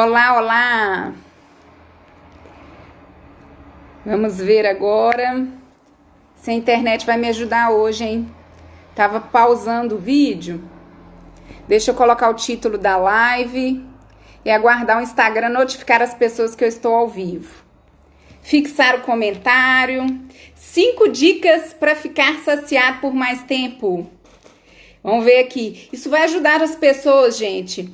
Olá, olá! Vamos ver agora se a internet vai me ajudar hoje, hein? Tava pausando o vídeo. Deixa eu colocar o título da live e aguardar o Instagram notificar as pessoas que eu estou ao vivo. Fixar o comentário. 5 dicas para ficar saciado por mais tempo. Vamos ver aqui. Isso vai ajudar as pessoas, gente,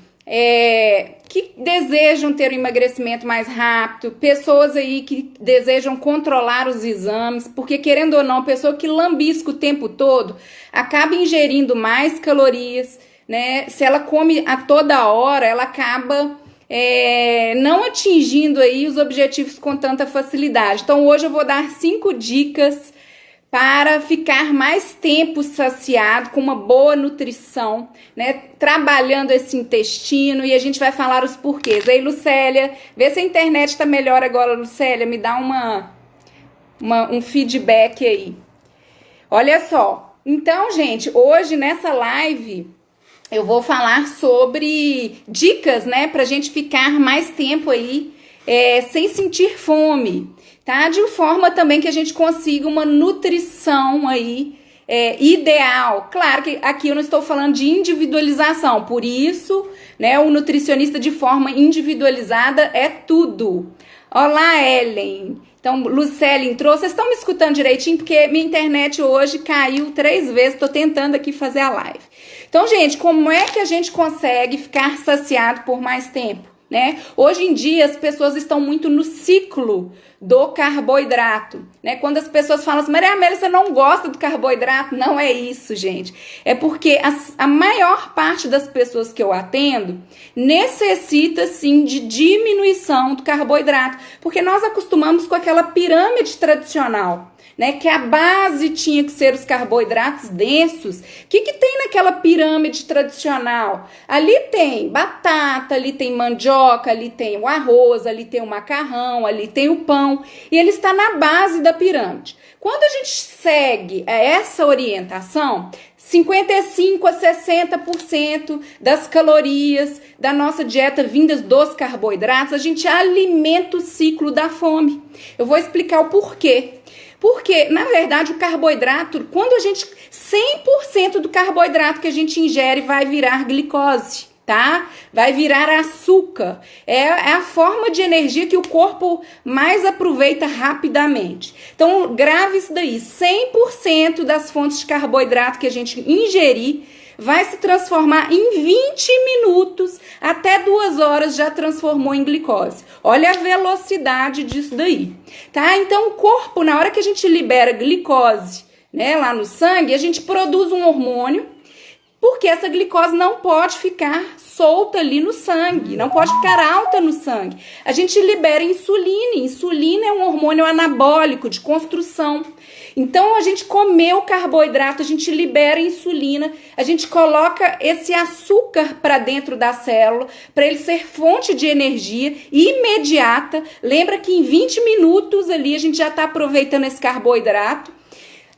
que desejam ter um emagrecimento mais rápido, pessoas aí que desejam controlar os exames, porque querendo ou não, a pessoa que lambisca o tempo todo acaba ingerindo mais calorias, né? Se ela come a toda hora, ela acaba não atingindo aí os objetivos com tanta facilidade. Então hoje eu vou dar 5 dicas para ficar mais tempo saciado, com uma boa nutrição, né? Trabalhando esse intestino, e a gente vai falar os porquês. Aí, Lucélia, vê se a internet tá melhor agora, Lucélia, me dá um feedback aí. Olha só, então, gente, hoje nessa live eu vou falar sobre dicas, né, pra gente ficar mais tempo aí sem sentir fome, tá? De forma também que a gente consiga uma nutrição aí ideal. Claro que aqui eu não estou falando de individualização, por isso, né, o nutricionista de forma individualizada é tudo. Olá, Ellen. Então, Lucélia entrou. Vocês estão me escutando direitinho? Porque minha internet hoje caiu 3 vezes. Estou tentando aqui fazer a live. Então, gente, como é que a gente consegue ficar saciado por mais tempo, né? Hoje em dia as pessoas estão muito no ciclo do carboidrato, né? Quando as pessoas falam assim, Maria Amélia, você não gosta do carboidrato? Não é isso, gente. É porque a maior parte das pessoas que eu atendo necessita, sim, de diminuição do carboidrato, porque nós acostumamos com aquela pirâmide tradicional, né, que a base tinha que ser os carboidratos densos. O que tem naquela pirâmide tradicional? Ali tem batata, ali tem mandioca, ali tem o arroz, ali tem o macarrão, ali tem o pão, e ele está na base da pirâmide. Quando a gente segue essa orientação, 55 a 60% das calorias da nossa dieta vindas dos carboidratos, a gente alimenta o ciclo da fome. Eu vou explicar o porquê. Porque, na verdade, o carboidrato, quando a gente, 100% do carboidrato que a gente ingere vai virar glicose, tá? Vai virar açúcar. É a forma de energia que o corpo mais aproveita rapidamente. Então, grave isso daí. 100% das fontes de carboidrato que a gente ingerir vai se transformar em 20 minutos, até 2 horas já transformou em glicose. Olha a velocidade disso daí, tá? Então o corpo, na hora que a gente libera glicose, né, lá no sangue, a gente produz um hormônio, porque essa glicose não pode ficar solta ali no sangue, não pode ficar alta no sangue. A gente libera insulina. Insulina é um hormônio anabólico de construção. Então, a gente comeu carboidrato, a gente libera insulina, a gente coloca esse açúcar para dentro da célula, para ele ser fonte de energia imediata. Lembra que em 20 minutos ali a gente já está aproveitando esse carboidrato.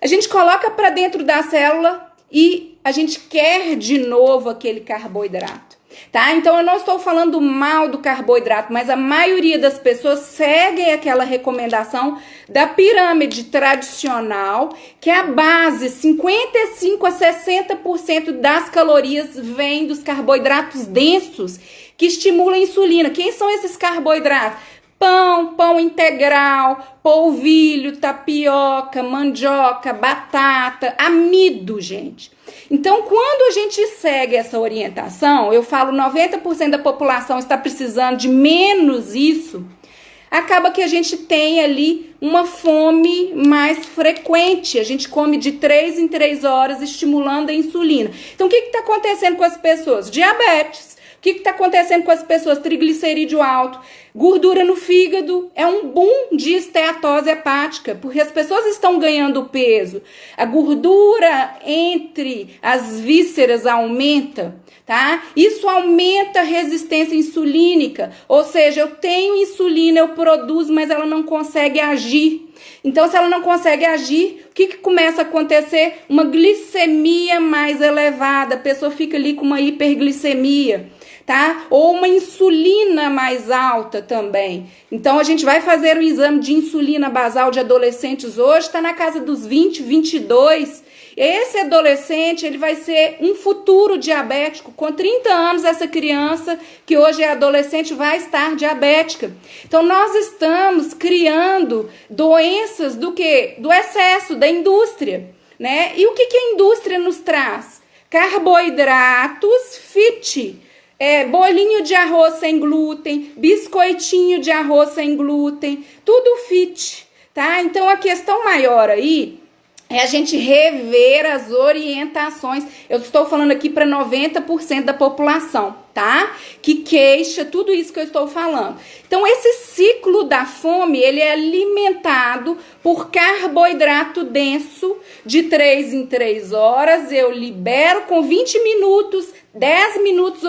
A gente coloca para dentro da célula e a gente quer de novo aquele carboidrato, tá? Então eu não estou falando mal do carboidrato, mas a maioria das pessoas seguem aquela recomendação da pirâmide tradicional, que é a base, 55 a 60% das calorias vem dos carboidratos densos, que estimulam a insulina. Quem são esses carboidratos? Pão integral, polvilho, tapioca, mandioca, batata, amido, gente. Então, quando a gente segue essa orientação, eu falo 90% da população está precisando de menos isso, acaba que a gente tem ali uma fome mais frequente. A gente come de 3 em 3 horas, estimulando a insulina. Então, o que está acontecendo com as pessoas? Diabetes. O que está acontecendo com as pessoas? Triglicerídeo alto, gordura no fígado, é um boom de esteatose hepática, porque as pessoas estão ganhando peso. A gordura entre as vísceras aumenta, tá? Isso aumenta a resistência insulínica, ou seja, eu tenho insulina, eu produzo, mas ela não consegue agir. Então, se ela não consegue agir, o que começa a acontecer? Uma glicemia mais elevada, a pessoa fica ali com uma hiperglicemia. tá? Ou uma insulina mais alta também. Então, a gente vai fazer o exame de insulina basal de adolescentes hoje, está na casa dos 20, 22. Esse adolescente, ele vai ser um futuro diabético. Com 30 anos, essa criança, que hoje é adolescente, vai estar diabética. Então, nós estamos criando doenças do quê? Do excesso, da indústria, né? E o que a indústria nos traz? Carboidratos fit. Bolinho de arroz sem glúten, biscoitinho de arroz sem glúten, tudo fit, tá? Então, a questão maior aí é a gente rever as orientações. Eu estou falando aqui para 90% da população, tá? Que queixa tudo isso que eu estou falando. Então, esse ciclo da fome, ele é alimentado por carboidrato denso de 3 em 3 horas. Eu libero com 20 minutos, 10 minutos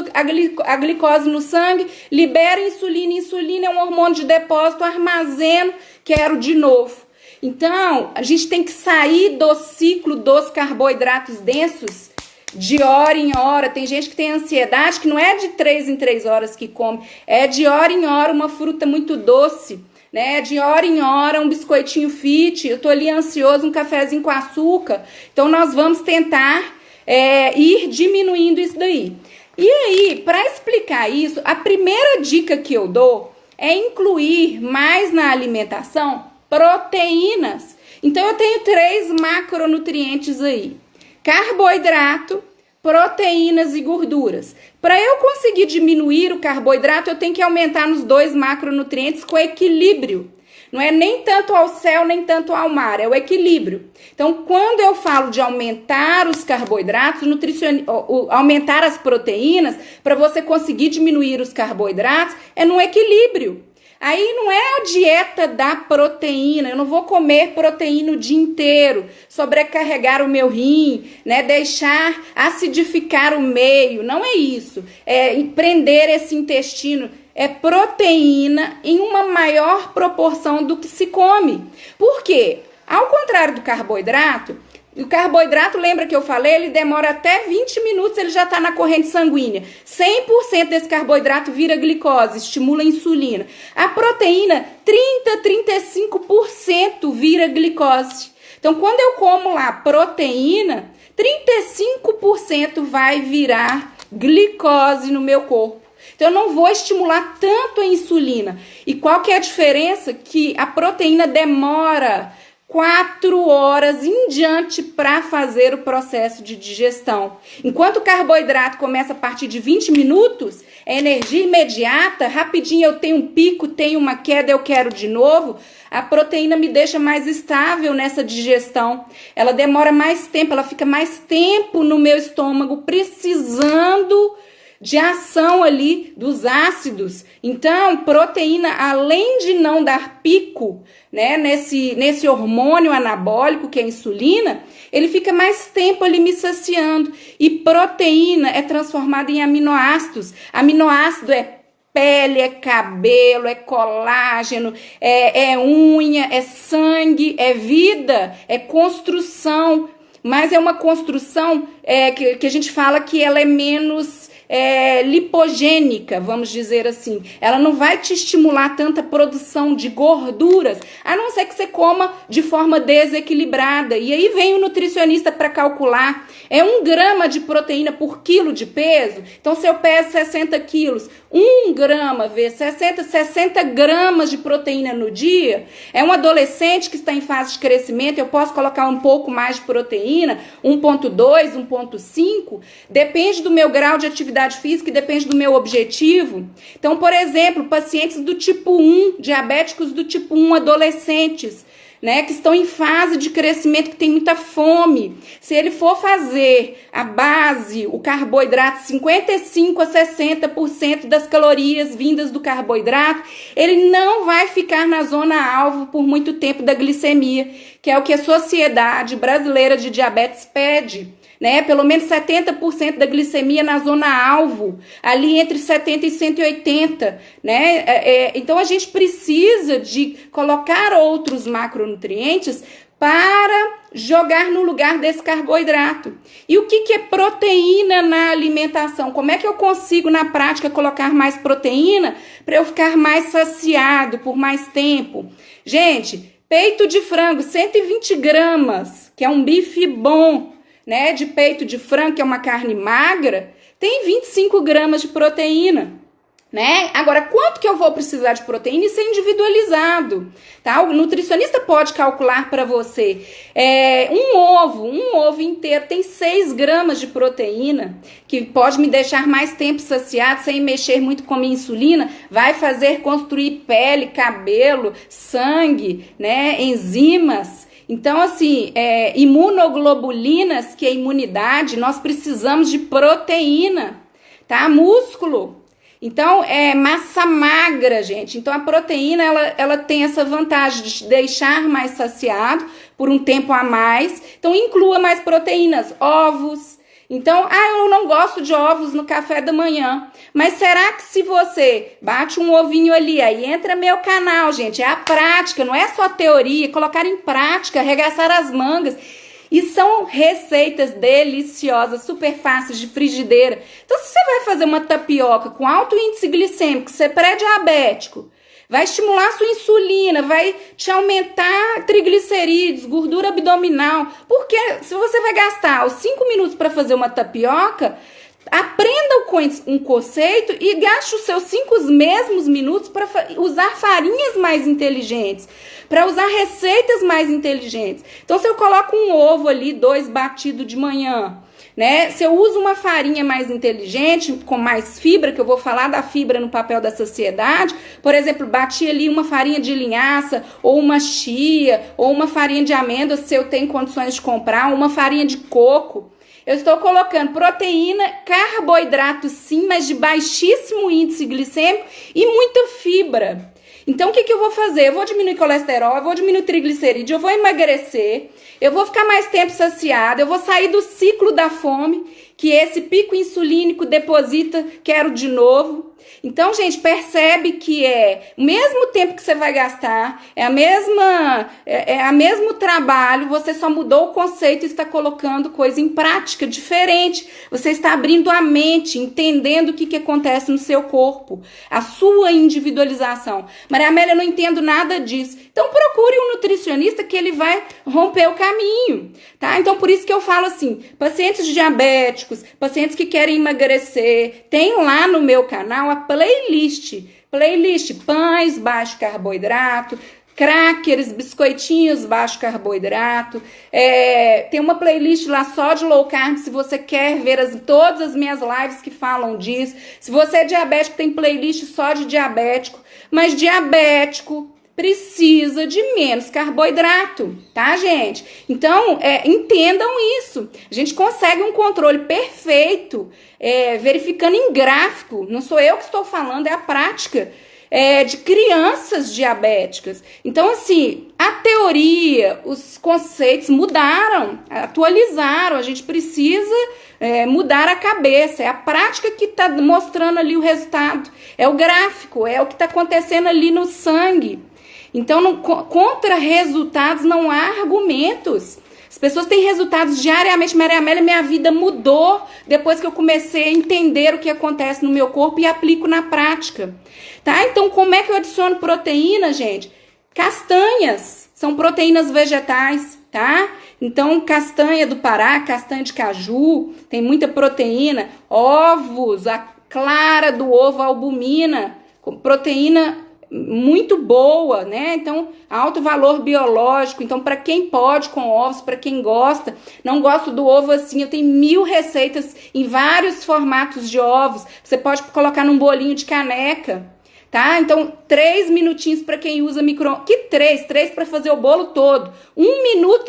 a glicose no sangue, libero insulina. Insulina é um hormônio de depósito, armazeno, quero de novo. Então, a gente tem que sair do ciclo dos carboidratos densos de hora em hora. Tem gente que tem ansiedade, que não é de 3 em 3 horas que come, é de hora em hora uma fruta muito doce, né? De hora em hora um biscoitinho fit, eu tô ali ansioso, um cafezinho com açúcar. Então, nós vamos tentar ir diminuindo isso daí. E aí, para explicar isso, a primeira dica que eu dou é incluir mais na alimentação proteínas. Então, eu tenho 3 macronutrientes aí: carboidrato, proteínas e gorduras. Para eu conseguir diminuir o carboidrato, eu tenho que aumentar nos 2 macronutrientes com equilíbrio. Não é nem tanto ao céu, nem tanto ao mar, é o equilíbrio. Então, quando eu falo de aumentar os carboidratos, aumentar as proteínas, para você conseguir diminuir os carboidratos, é no equilíbrio. Aí não é a dieta da proteína, eu não vou comer proteína o dia inteiro, sobrecarregar o meu rim, né, deixar acidificar o meio, não é isso. É prender esse intestino, é proteína em uma maior proporção do que se come. Por quê? Ao contrário do carboidrato, o carboidrato, lembra que eu falei, ele demora até 20 minutos, ele já está na corrente sanguínea. 100% desse carboidrato vira glicose, estimula a insulina. A proteína, 35% vira glicose. Então, quando eu como lá proteína, 35% vai virar glicose no meu corpo. Então, eu não vou estimular tanto a insulina. E qual que é a diferença? Que a proteína demora 4 horas em diante para fazer o processo de digestão. Enquanto o carboidrato começa a partir de 20 minutos, é energia imediata, rapidinho eu tenho um pico, tenho uma queda, eu quero de novo. A proteína me deixa mais estável nessa digestão. Ela demora mais tempo, ela fica mais tempo no meu estômago, precisando de ação ali dos ácidos. Então, proteína, além de não dar pico, né, nesse hormônio anabólico que é a insulina, ele fica mais tempo ali me saciando. E proteína é transformada em aminoácidos. Aminoácido é pele, é cabelo, é colágeno, é unha, é sangue, é vida, é construção. Mas é uma construção que a gente fala que ela é menos lipogênica, vamos dizer assim. Ela não vai te estimular tanta produção de gorduras, a não ser que você coma de forma desequilibrada. E aí vem o nutricionista para calcular. É 1 grama de proteína por quilo de peso. Então, se eu peso 60 quilos, 1 grama vezes 60 gramas de proteína no dia. É um adolescente que está em fase de crescimento, eu posso colocar um pouco mais de proteína, 1,2, 1,5. Depende do meu grau de atividade física e depende do meu objetivo. Então, por exemplo, pacientes do tipo 1, diabéticos do tipo 1, adolescentes, né, que estão em fase de crescimento, que tem muita fome. Se ele for fazer a base, o carboidrato, 55 a 60% das calorias vindas do carboidrato, ele não vai ficar na zona alvo por muito tempo da glicemia, que é o que a Sociedade Brasileira de Diabetes pede. Né? Pelo menos 70% da glicemia na zona alvo, ali entre 70 e 180, né? Então a gente precisa de colocar outros macronutrientes para jogar no lugar desse carboidrato. E o que é proteína na alimentação? Como é que eu consigo, na prática, colocar mais proteína para eu ficar mais saciado por mais tempo? Gente, peito de frango, 120 gramas, que é um bife bom, né? De peito de frango, que é uma carne magra, tem 25 gramas de proteína. Né? Agora, quanto que eu vou precisar de proteína? Isso é individualizado, tá? O nutricionista pode calcular para você. Um ovo inteiro tem 6 gramas de proteína, que pode me deixar mais tempo saciado, sem mexer muito com a minha insulina, vai fazer construir pele, cabelo, sangue, né? Enzimas. Então, assim, imunoglobulinas, que é imunidade, nós precisamos de proteína, tá? Músculo. Então, é massa magra, gente. Então, a proteína, ela tem essa vantagem de te deixar mais saciado por um tempo a mais. Então, inclua mais proteínas, ovos. Então, eu não gosto de ovos no café da manhã. Mas será que se você bate um ovinho ali, aí entra meu canal, gente, é a prática, não é só teoria, colocar em prática, arregaçar as mangas. E são receitas deliciosas, super fáceis de frigideira. Então, se você vai fazer uma tapioca com alto índice glicêmico, você é pré-diabético, vai estimular a sua insulina, vai te aumentar triglicerídeos, gordura abdominal. Porque se você vai gastar os 5 minutos para fazer uma tapioca, aprenda um conceito e gaste os seus 5 mesmos minutos para usar farinhas mais inteligentes, para usar receitas mais inteligentes. Então, se eu coloco um ovo ali, 2 batido de manhã, né? Se eu uso uma farinha mais inteligente, com mais fibra, que eu vou falar da fibra no papel da saciedade, por exemplo, bati ali uma farinha de linhaça, ou uma chia, ou uma farinha de amêndoas, se eu tenho condições de comprar, ou uma farinha de coco. Eu estou colocando proteína, carboidrato sim, mas de baixíssimo índice glicêmico e muita fibra. Então, o que eu vou fazer? Eu vou diminuir colesterol, eu vou diminuir triglicerídeo, eu vou emagrecer, eu vou ficar mais tempo saciada, eu vou sair do ciclo da fome, que esse pico insulínico deposita, quero de novo. Então, gente, percebe que o mesmo tempo que você vai gastar, é a mesmo trabalho, você só mudou o conceito e está colocando coisa em prática diferente. Você está abrindo a mente, entendendo o que acontece no seu corpo, a sua individualização. Maria Amélia, eu não entendo nada disso. Então, procure um nutricionista que ele vai romper o caminho, tá? Então, por isso que eu falo assim, pacientes diabéticos, pacientes que querem emagrecer, tem lá no meu canal a playlist pães, baixo carboidrato, crackers, biscoitinhos, baixo carboidrato, tem uma playlist lá só de low carb, se você quer ver todas as minhas lives que falam disso. Se você é diabético, tem playlist só de diabético, mas diabético precisa de menos carboidrato, tá, gente? Então, entendam isso. A gente consegue um controle perfeito, verificando em gráfico. Não sou eu que estou falando, é a prática de crianças diabéticas. Então, assim, a teoria, os conceitos mudaram, atualizaram. A gente precisa mudar a cabeça. É a prática que está mostrando ali o resultado. É o gráfico, é o que está acontecendo ali no sangue. Então, contra resultados não há argumentos. As pessoas têm resultados diariamente. Maria Amélia, minha vida mudou depois que eu comecei a entender o que acontece no meu corpo e aplico na prática. Tá? Então, como é que eu adiciono proteína, gente? Castanhas são proteínas vegetais, tá? Então, castanha do Pará, castanha de caju, tem muita proteína. Ovos, a clara do ovo, a albumina, proteína muito boa, né? Então, alto valor biológico. Então, para quem pode com ovos, para quem gosta, não gosto do ovo assim, eu tenho 1000 receitas em vários formatos de ovos. Você pode colocar num bolinho de caneca, tá? Então, 3 minutinhos para quem usa micro-ondas. Que 3? 3 para fazer o bolo todo. 1 minuto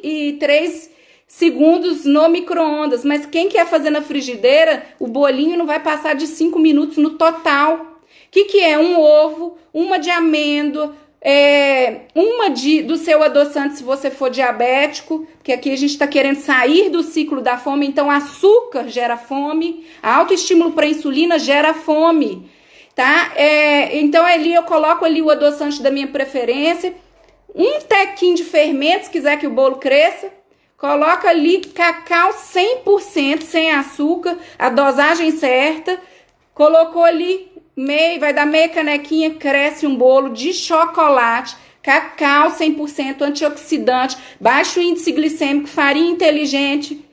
e 3 segundos no micro-ondas. Mas quem quer fazer na frigideira, o bolinho não vai passar de 5 minutos no total. O que é? Um ovo, uma de amêndoa, do seu adoçante se você for diabético, porque aqui a gente está querendo sair do ciclo da fome, então açúcar gera fome, autoestímulo para insulina gera fome, tá? Então ali eu coloco ali o adoçante da minha preferência, um tequinho de fermento, se quiser que o bolo cresça. Coloca ali cacau 100%, sem açúcar, a dosagem certa. Colocou ali vai dar meia canequinha, cresce um bolo de chocolate. Cacau 100%, antioxidante, baixo índice glicêmico, farinha inteligente.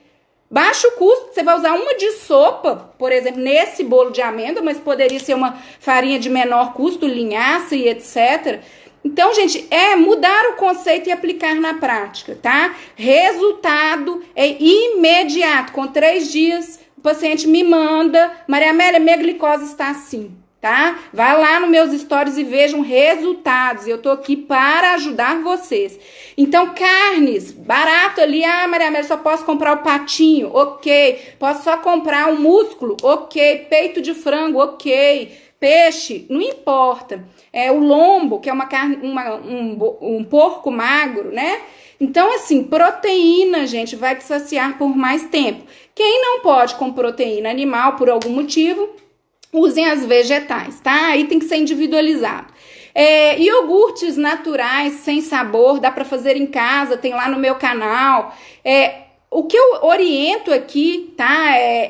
Baixo custo, você vai usar uma de sopa, por exemplo, nesse bolo de amêndoa, mas poderia ser uma farinha de menor custo, linhaça e etc. Então, gente, é mudar o conceito e aplicar na prática, tá? Resultado é imediato. Com 3 dias, o paciente me manda, Maria Amélia, minha glicose está assim, tá? Vai lá nos meus stories e vejam resultados. Eu tô aqui para ajudar vocês. Então, carnes, barato ali. Ah, Maria Amélia, só posso comprar o patinho, ok. Posso só comprar um músculo, ok. Peito de frango, ok. Peixe, não importa. O lombo, que é uma carne, um porco magro, né? Então, assim, proteína, gente, vai te saciar por mais tempo. Quem não pode com proteína animal, por algum motivo, usem as vegetais, tá? Aí tem que ser individualizado. Iogurtes naturais, sem sabor, dá para fazer em casa, tem lá no meu canal. O que eu oriento aqui, tá? É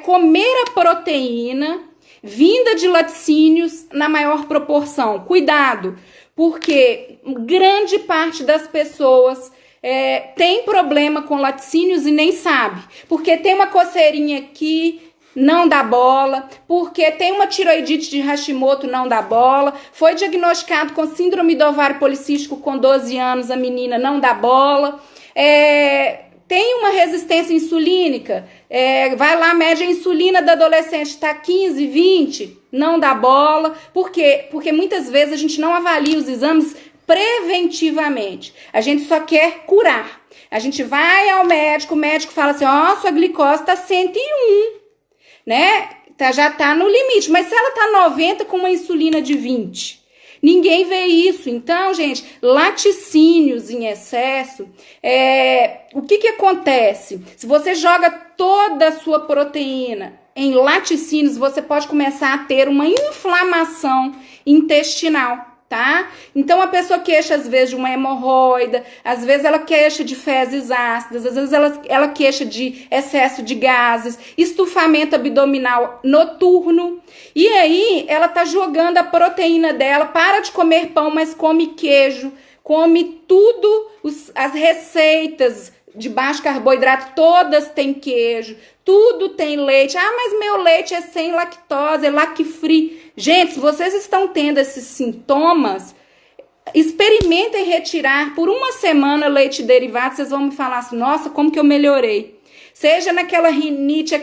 comer a proteína vinda de laticínios na maior proporção. Cuidado, porque grande parte das pessoas tem problema com laticínios e nem sabe. Porque tem uma coceirinha aqui, não dá bola. Porque tem uma tiroidite de Hashimoto, não dá bola. Foi diagnosticado com síndrome do ovário policístico com 12 anos, a menina não dá bola. Tem uma resistência insulínica, vai lá, mede a insulina da adolescente, está 15, 20, não dá bola. Por quê? Porque muitas vezes a gente não avalia os exames preventivamente. A gente só quer curar. A gente vai ao médico, o médico fala assim, sua glicose está 101, né? Já está no limite, mas se ela está 90 com uma insulina de 20... Ninguém vê isso. Então, gente, laticínios em excesso, o que acontece? Se você joga toda a sua proteína em laticínios, você pode começar a ter uma inflamação intestinal, tá? Então, a pessoa queixa, às vezes, de uma hemorroida, às vezes ela queixa de fezes ácidas, às vezes ela queixa de excesso de gases, estufamento abdominal noturno. E aí, ela tá jogando a proteína dela, para de comer pão, mas come queijo, come tudo, as receitas de baixo carboidrato, todas têm queijo, tudo tem leite. Ah, mas meu leite é sem lactose, é lac-free. Gente, se vocês estão tendo esses sintomas, experimentem retirar por uma semana leite derivado, vocês vão me falar assim, nossa, como que eu melhorei. Seja naquela rinite,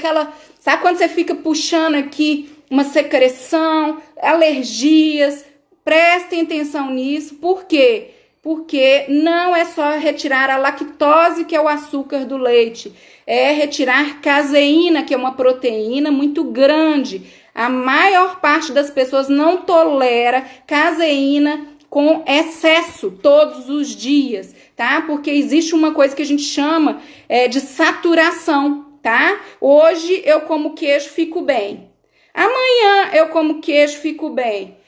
sabe quando você fica puxando aqui uma secreção, alergias, prestem atenção nisso. Por quê? Porque não é só retirar a lactose, que é o açúcar do leite, é retirar caseína, que é uma proteína muito grande. A maior parte das pessoas não tolera caseína com excesso todos os dias, tá? Porque existe uma coisa que a gente chama de saturação, tá? Hoje eu como queijo, fico bem. Amanhã eu como queijo, fico bem.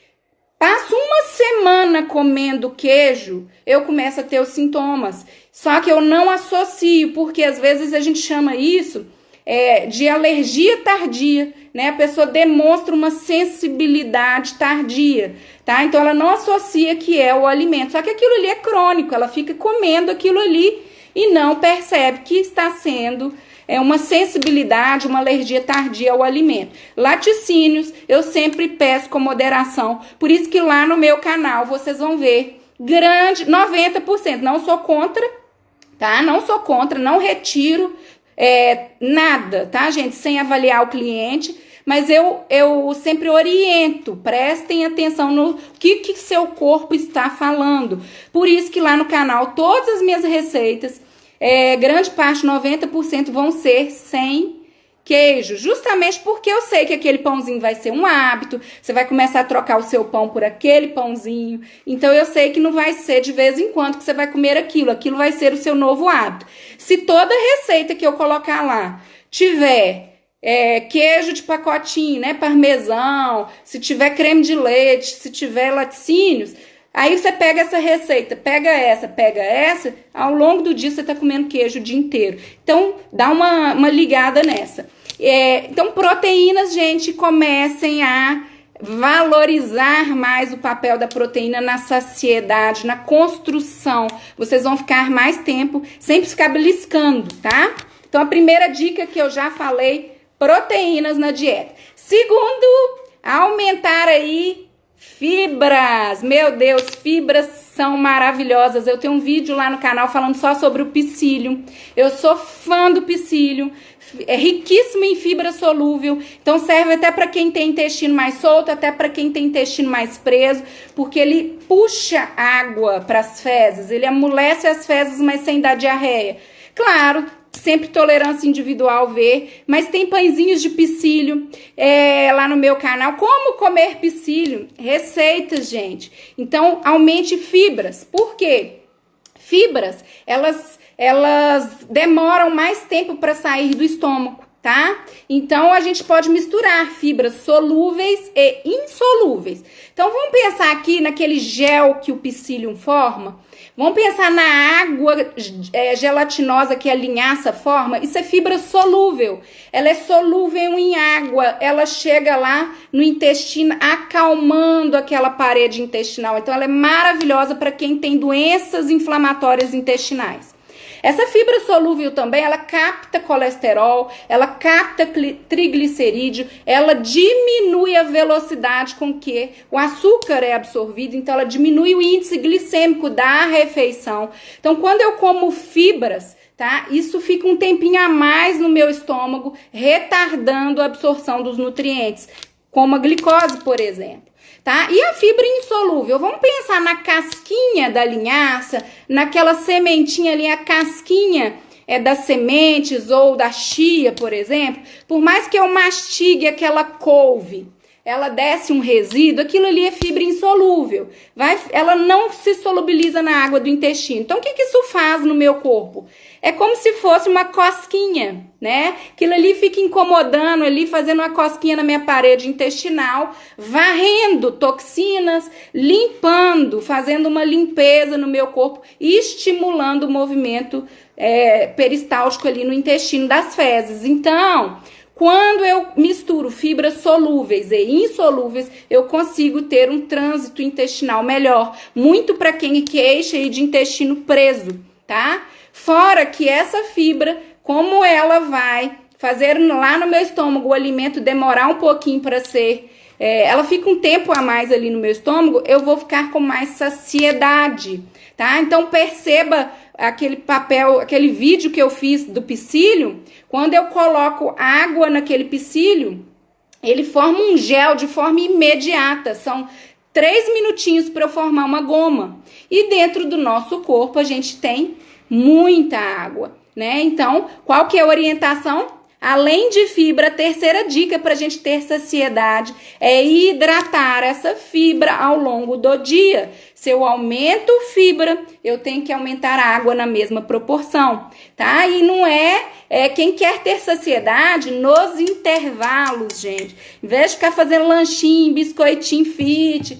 Passo uma semana comendo queijo, eu começo a ter os sintomas. Só que eu não associo, porque às vezes a gente chama isso de alergia tardia, né? A pessoa demonstra uma sensibilidade tardia, tá? Então ela não associa que é o alimento. Só que aquilo ali é crônico, ela fica comendo aquilo ali e não percebe que está sendo uma sensibilidade, uma alergia tardia ao alimento. Laticínios, eu sempre peço com moderação. Por isso que lá no meu canal vocês vão ver 90%. Não sou contra, tá? Não sou contra, não retiro nada, tá, gente? Sem avaliar o cliente. Mas eu sempre oriento, prestem atenção no que seu corpo está falando. Por isso que lá no canal, todas as minhas receitas, grande parte, 90%, vão ser sem queijo, justamente porque eu sei que aquele pãozinho vai ser um hábito, você vai começar a trocar o seu pão por aquele pãozinho, então eu sei que não vai ser de vez em quando que você vai comer aquilo vai ser o seu novo hábito. Se toda receita que eu colocar lá tiver queijo de pacotinho, né, parmesão, se tiver creme de leite, se tiver laticínios, Aí você pega essa receita, pega essa, ao longo do dia você tá comendo queijo o dia inteiro. Então, dá uma ligada nessa. Então, proteínas, gente, comecem a valorizar mais o papel da proteína na saciedade, na construção. Vocês vão ficar mais tempo sem ficar beliscando, tá? Então, a primeira dica que eu já falei, proteínas na dieta. Segundo, aumentar aí fibras. Meu Deus, fibras são maravilhosas. Eu tenho um vídeo lá no canal falando só sobre o psyllium. Eu sou fã do psyllium. É riquíssimo em fibra solúvel, então serve até para quem tem intestino mais solto, até para quem tem intestino mais preso, porque ele puxa água para as fezes, ele amolece as fezes, mas sem dar diarreia. Claro, sempre tolerância individual mas tem pãezinhos de psyllium lá no meu canal. Como comer psyllium? Receitas, gente. Então, aumente fibras. Por quê? Fibras, elas demoram mais tempo para sair do estômago, tá? Então, a gente pode misturar fibras solúveis e insolúveis. Então, vamos pensar aqui naquele gel que o psyllium forma. Vamos pensar na água gelatinosa que a linhaça forma. Isso é fibra solúvel. Ela é solúvel em água. Ela chega lá no intestino acalmando aquela parede intestinal. Então, ela é maravilhosa para quem tem doenças inflamatórias intestinais. Essa fibra solúvel também, ela capta colesterol, ela capta triglicerídeo, ela diminui a velocidade com que o açúcar é absorvido, então ela diminui o índice glicêmico da refeição. Então, quando eu como fibras, tá? Isso fica um tempinho a mais no meu estômago, retardando a absorção dos nutrientes, como a glicose, por exemplo. Tá? E a fibra insolúvel? Vamos pensar na casquinha da linhaça, naquela sementinha ali, a casquinha das sementes ou da chia, por exemplo. Por mais que eu mastigue aquela couve, ela desce um resíduo, aquilo ali é fibra insolúvel. Ela não se solubiliza na água do intestino. Então, o que isso faz no meu corpo? É como se fosse uma cosquinha, né? Aquilo ali fica incomodando ali, fazendo uma cosquinha na minha parede intestinal, varrendo toxinas, limpando, fazendo uma limpeza no meu corpo, estimulando o movimento peristáltico ali no intestino das fezes. Então, quando eu misturo fibras solúveis e insolúveis, eu consigo ter um trânsito intestinal melhor. Muito para quem queixa aí de intestino preso, tá? Fora que essa fibra, como ela vai fazer lá no meu estômago o alimento demorar um pouquinho para ser... ela fica um tempo a mais ali no meu estômago, eu vou ficar com mais saciedade, tá? Então perceba aquele vídeo que eu fiz do psyllium, quando eu coloco água naquele psyllium, ele forma um gel de forma imediata, são 3 minutinhos para eu formar uma goma. E dentro do nosso corpo a gente tem muita água, né? Então, qual que é a orientação? Além de fibra, a terceira dica para a gente ter saciedade é hidratar essa fibra ao longo do dia. Se eu aumento fibra, eu tenho que aumentar a água na mesma proporção, tá? E não quem quer ter saciedade nos intervalos, gente. Em vez de ficar fazendo lanchinho, biscoitinho fit,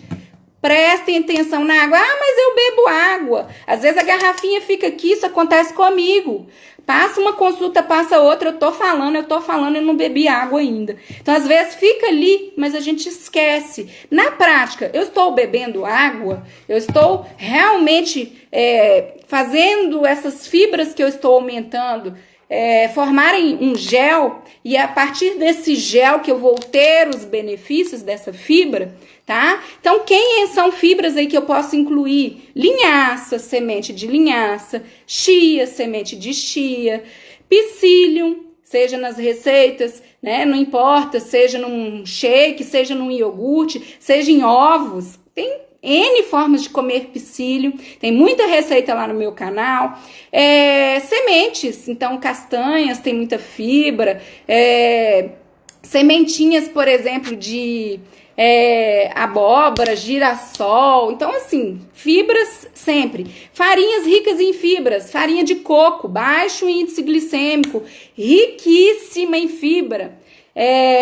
prestem atenção na água. Ah, mas eu bebo água. Às vezes a garrafinha fica aqui, isso acontece comigo. Passa uma consulta, passa outra, eu tô falando, eu não bebi água ainda. Então, às vezes, fica ali, mas a gente esquece. Na prática, eu estou bebendo água, eu estou realmente fazendo essas fibras que eu estou aumentando, formarem um gel, e a partir desse gel que eu vou ter os benefícios dessa fibra, tá? Então, quem são fibras aí que eu posso incluir? Linhaça, semente de linhaça, chia, semente de chia, psyllium, seja nas receitas, né? Não importa, seja num shake, seja num iogurte, seja em ovos, tem N formas de comer psyllium, tem muita receita lá no meu canal. Sementes, então castanhas tem muita fibra, sementinhas, por exemplo, de abóbora, girassol. Então, assim, fibras sempre. Farinhas ricas em fibras, farinha de coco, baixo índice glicêmico, riquíssima em fibra.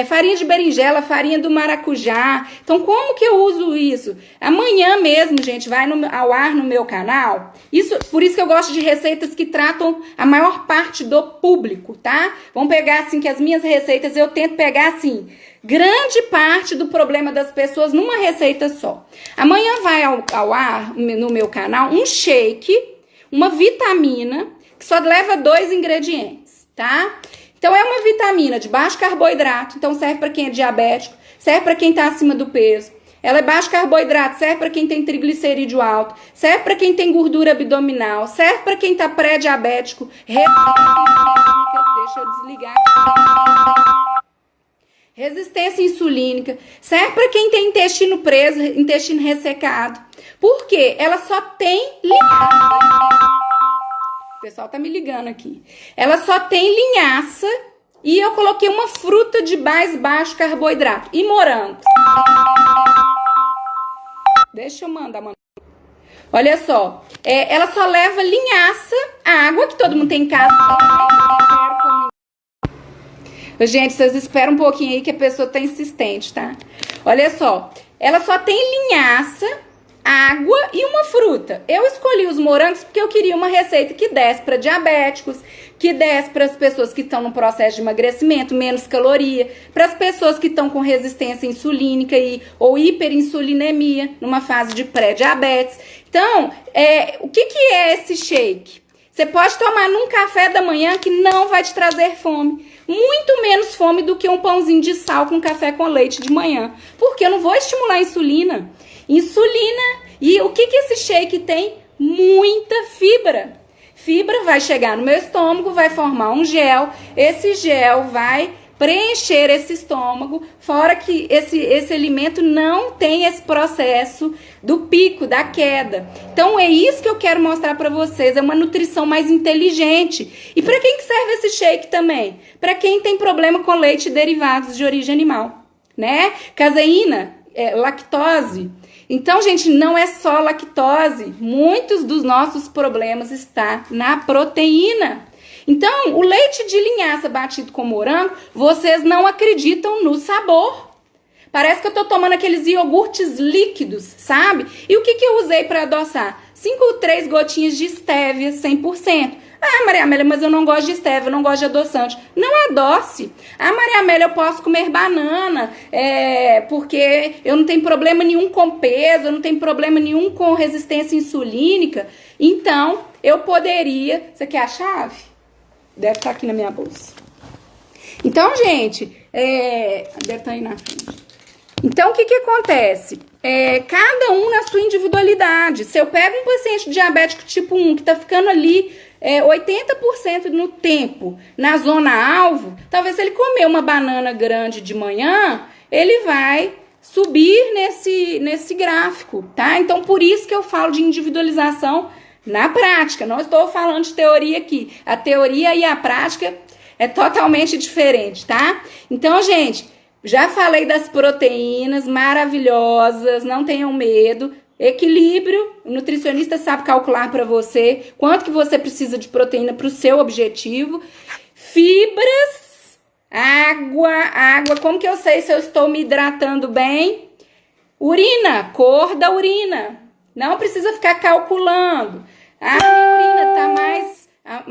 farinha de berinjela, farinha do maracujá. Então, como que eu uso isso? Amanhã mesmo, gente, vai ao ar no meu canal. Por isso que eu gosto de receitas que tratam a maior parte do público, tá? Vamos pegar, assim, que as minhas receitas eu tento pegar, assim, grande parte do problema das pessoas numa receita só. Amanhã vai ao ar no meu canal um shake, uma vitamina, que só leva 2 ingredientes, tá? Então, é uma vitamina de baixo carboidrato, então serve para quem é diabético, serve para quem está acima do peso. Ela é baixo carboidrato, serve para quem tem triglicerídeo alto, serve para quem tem gordura abdominal, serve para quem está pré-diabético, deixa eu desligar aqui. Resistência insulínica, serve para quem tem intestino preso, intestino ressecado. Por quê? Ela só tem linhaça. O pessoal tá me ligando aqui. Ela só tem linhaça e eu coloquei uma fruta de mais baixo carboidrato. E morangos. Deixa eu mandar. Olha só. Ela só leva linhaça, água, que todo mundo tem em casa. Gente, vocês esperam um pouquinho aí que a pessoa tá insistente, tá? Olha só. Ela só tem linhaça, água e uma fruta. Eu escolhi os morangos porque eu queria uma receita que desse para diabéticos, que desse para as pessoas que estão no processo de emagrecimento, menos caloria, para as pessoas que estão com resistência insulínica ou hiperinsulinemia, numa fase de pré-diabetes. Então, o que é esse shake? Você pode tomar num café da manhã que não vai te trazer fome. Muito menos fome do que um pãozinho de sal com café com leite de manhã. Porque eu não vou estimular a insulina. E o que esse shake tem? Muita fibra. Fibra vai chegar no meu estômago, vai formar um gel. Esse gel vai preencher esse estômago, fora que esse alimento não tem esse processo do pico, da queda. Então é isso que eu quero mostrar para vocês, é uma nutrição mais inteligente. E para quem que serve esse shake também? Para quem tem problema com leite e derivados de origem animal, né? Caseína, lactose. Então, gente, não é só lactose. Muitos dos nossos problemas estão na proteína. Então, o leite de linhaça batido com morango, vocês não acreditam no sabor. Parece que eu tô tomando aqueles iogurtes líquidos, sabe? E o que eu usei para adoçar? 5 ou 3 gotinhas de estévia 100%. Ah, Maria Amélia, mas eu não gosto de estévia, eu não gosto de adoçante. Não adoce. Ah, Maria Amélia, eu posso comer banana, porque eu não tenho problema nenhum com peso, eu não tenho problema nenhum com resistência insulínica. Então, eu poderia... Você quer a chave? Deve estar aqui na minha bolsa. Então, gente, deve estar aí na frente. Então, o que acontece? Cada um na sua individualidade. Se eu pego um paciente diabético tipo 1 que está ficando ali 80% no tempo na zona alvo, talvez se ele comer uma banana grande de manhã, ele vai subir nesse gráfico, tá? Então, por isso que eu falo de individualização na prática. Não estou falando de teoria aqui. A teoria e a prática é totalmente diferente, tá? Então, gente, já falei das proteínas maravilhosas, não tenham medo. Equilíbrio, o nutricionista sabe calcular para você quanto que você precisa de proteína para o seu objetivo. Fibras, água, como que eu sei se eu estou me hidratando bem? Urina, cor da urina. Não precisa ficar calculando. A minha urina tá mais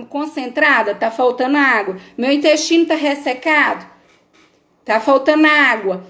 concentrada, tá faltando água. Meu intestino tá ressecado, tá faltando água.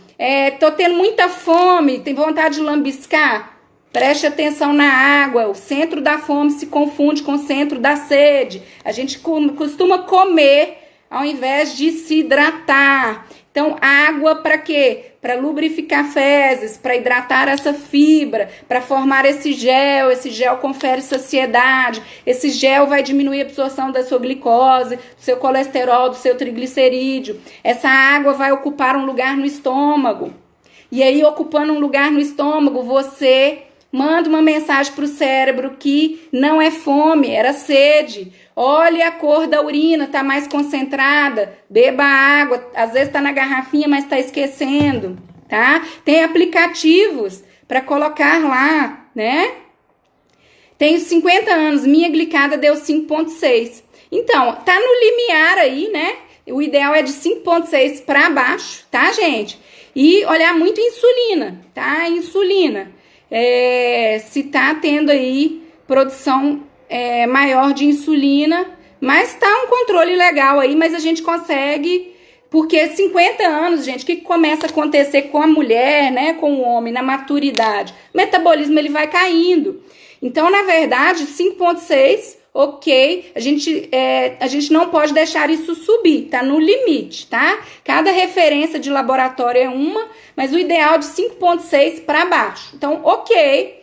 Tô tendo muita fome, tem vontade de lambiscar. Preste atenção na água. O centro da fome se confunde com o centro da sede. A gente costuma comer ao invés de se hidratar. Então, água para quê? Para lubrificar fezes, para hidratar essa fibra, para formar esse gel. Esse gel confere saciedade. Esse gel vai diminuir a absorção da sua glicose, do seu colesterol, do seu triglicerídeo. Essa água vai ocupar um lugar no estômago. E aí, ocupando um lugar no estômago, você manda uma mensagem para o cérebro que não é fome, era sede. Olha a cor da urina, tá mais concentrada. Beba água, às vezes tá na garrafinha, mas tá esquecendo, tá? Tem aplicativos para colocar lá, né? Tenho 50 anos, minha glicada deu 5,6. Então, tá no limiar aí, né? o ideal é de 5,6 para baixo, tá, gente? E olhar muito insulina, tá? Insulina. Se tá tendo aí produção maior de insulina, mas tá um controle legal aí, mas a gente consegue, porque 50 anos, gente, o que começa a acontecer com a mulher, né, com o homem na maturidade? O metabolismo ele vai caindo. Então, na verdade, 5,6, ok, a gente não pode deixar isso subir, tá no limite, tá? Cada referência de laboratório é uma, mas o ideal é de 5,6 para baixo. Então, ok,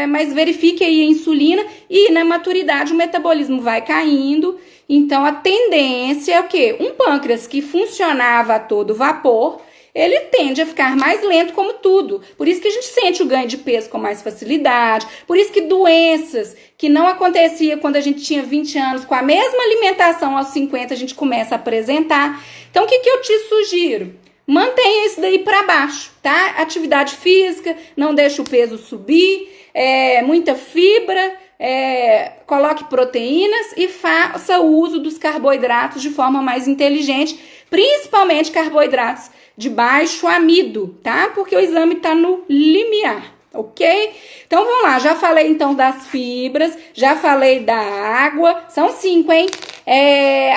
mas verifique aí a insulina e na maturidade o metabolismo vai caindo. Então, a tendência é o quê? Um pâncreas que funcionava a todo vapor, ele tende a ficar mais lento como tudo. Por isso que a gente sente o ganho de peso com mais facilidade. Por isso que doenças que não acontecia quando a gente tinha 20 anos, com a mesma alimentação aos 50, a gente começa a apresentar. Então, o que eu te sugiro? Mantenha isso daí para baixo, tá? Atividade física, não deixe o peso subir, muita fibra, coloque proteínas e faça o uso dos carboidratos de forma mais inteligente, principalmente carboidratos de baixo amido, tá? Porque o exame tá no limiar, ok? Então vamos lá, já falei então das fibras, já falei da água, são 5, hein?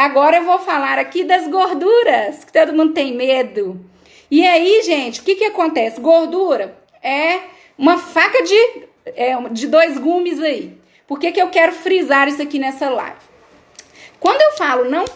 Agora eu vou falar aqui das gorduras, que todo mundo tem medo. E aí, gente, o que acontece? Gordura é uma faca de 2 gumes aí. Por que eu quero frisar isso aqui nessa live? Quando eu falo não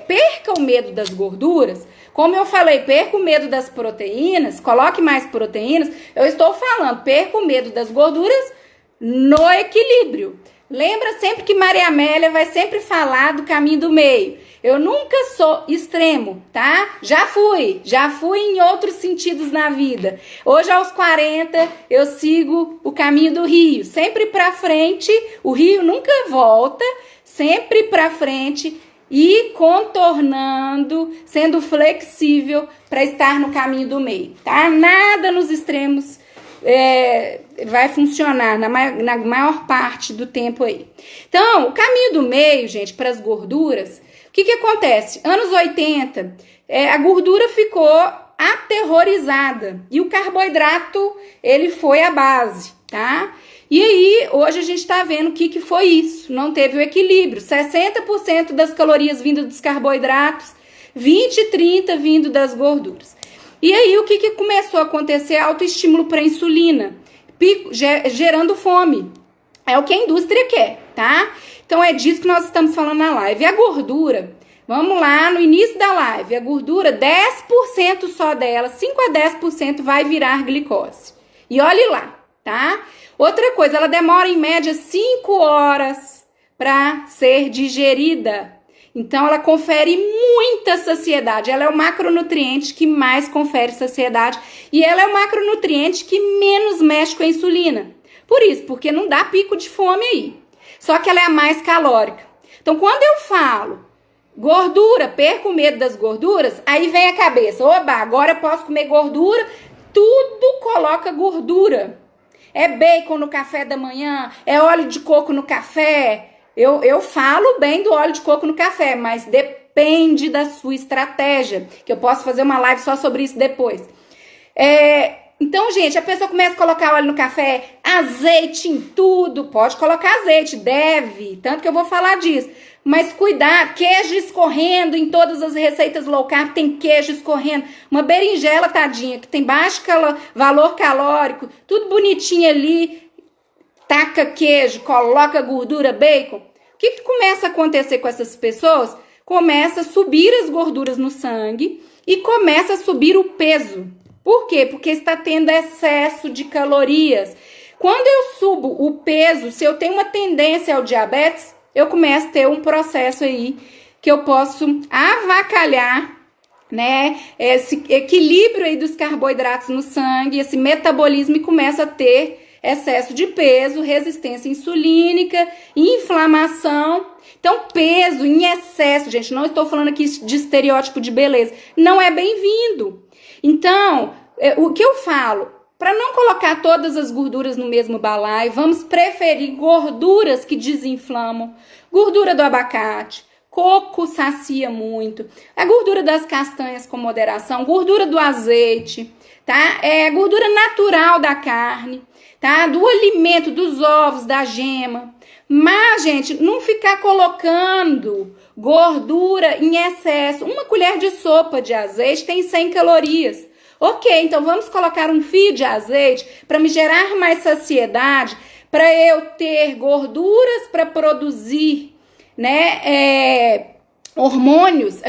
perca o medo das gorduras, como eu falei, perca o medo das proteínas, coloque mais proteínas, eu estou falando, perca o medo das gorduras no equilíbrio. Lembra sempre que Maria Amélia vai sempre falar do caminho do meio. Eu nunca sou extremo, tá? Já fui em outros sentidos na vida. Hoje, aos 40, eu sigo o caminho do rio. Sempre pra frente, o rio nunca volta, sempre pra frente e contornando, sendo flexível para estar no caminho do meio, tá? Nada nos extremos vai funcionar na maior parte do tempo aí. Então, o caminho do meio, gente, para as gorduras, o que acontece? Anos 80, a gordura ficou aterrorizada e o carboidrato, ele foi a base, tá? E aí, hoje a gente tá vendo o que foi isso. Não teve o equilíbrio. 60% das calorias vindo dos carboidratos, 20 e 30 vindo das gorduras. E aí, o que começou a acontecer? Autoestímulo para insulina, gerando fome. É o que a indústria quer, tá? Então, é disso que nós estamos falando na live. E a gordura, vamos lá, no início da live, a gordura, 10% só dela, 5 a 10% vai virar glicose. E olhe lá, tá? Outra coisa, ela demora em média 5 horas para ser digerida. Então, ela confere muita saciedade. Ela é o macronutriente que mais confere saciedade. E ela é o macronutriente que menos mexe com a insulina. Por isso, porque não dá pico de fome aí. Só que ela é a mais calórica. Então, quando eu falo gordura, perco o medo das gorduras, aí vem a cabeça. Oba, agora eu posso comer gordura. Tudo coloca gordura. É bacon no café da manhã, é óleo de coco no café. Eu falo bem do óleo de coco no café, mas depende da sua estratégia, que eu posso fazer uma live só sobre isso depois. Então, gente, a pessoa começa a colocar óleo no café, azeite em tudo, pode colocar azeite, deve, tanto que eu vou falar disso. Mas cuidado, queijo escorrendo em todas as receitas low carb, tem queijo escorrendo. Uma berinjela, tadinha, que tem baixo valor calórico, tudo bonitinho ali, taca queijo, coloca gordura, bacon. O que começa a acontecer com essas pessoas? Começa a subir as gorduras no sangue e começa a subir o peso. Por quê? Porque está tendo excesso de calorias. Quando eu subo o peso, se eu tenho uma tendência ao diabetes, eu começo a ter um processo aí que eu posso avacalhar, né? Esse equilíbrio aí dos carboidratos no sangue, esse metabolismo, e começa a ter excesso de peso, resistência insulínica, inflamação. Então, peso em excesso, gente, não estou falando aqui de estereótipo de beleza, não é bem-vindo. Então, o que eu falo? Para não colocar todas as gorduras no mesmo balaio, vamos preferir gorduras que desinflamam. Gordura do abacate, Coco sacia muito. A gordura das castanhas com moderação, gordura do azeite, tá? Gordura natural da carne, tá? Do alimento, dos ovos, da gema. Mas, gente, não ficar colocando gordura em excesso. Uma colher de sopa de azeite tem 100 calorias. Ok, então vamos colocar um fio de azeite para me gerar mais saciedade, para eu ter gorduras para produzir, né, hormônios.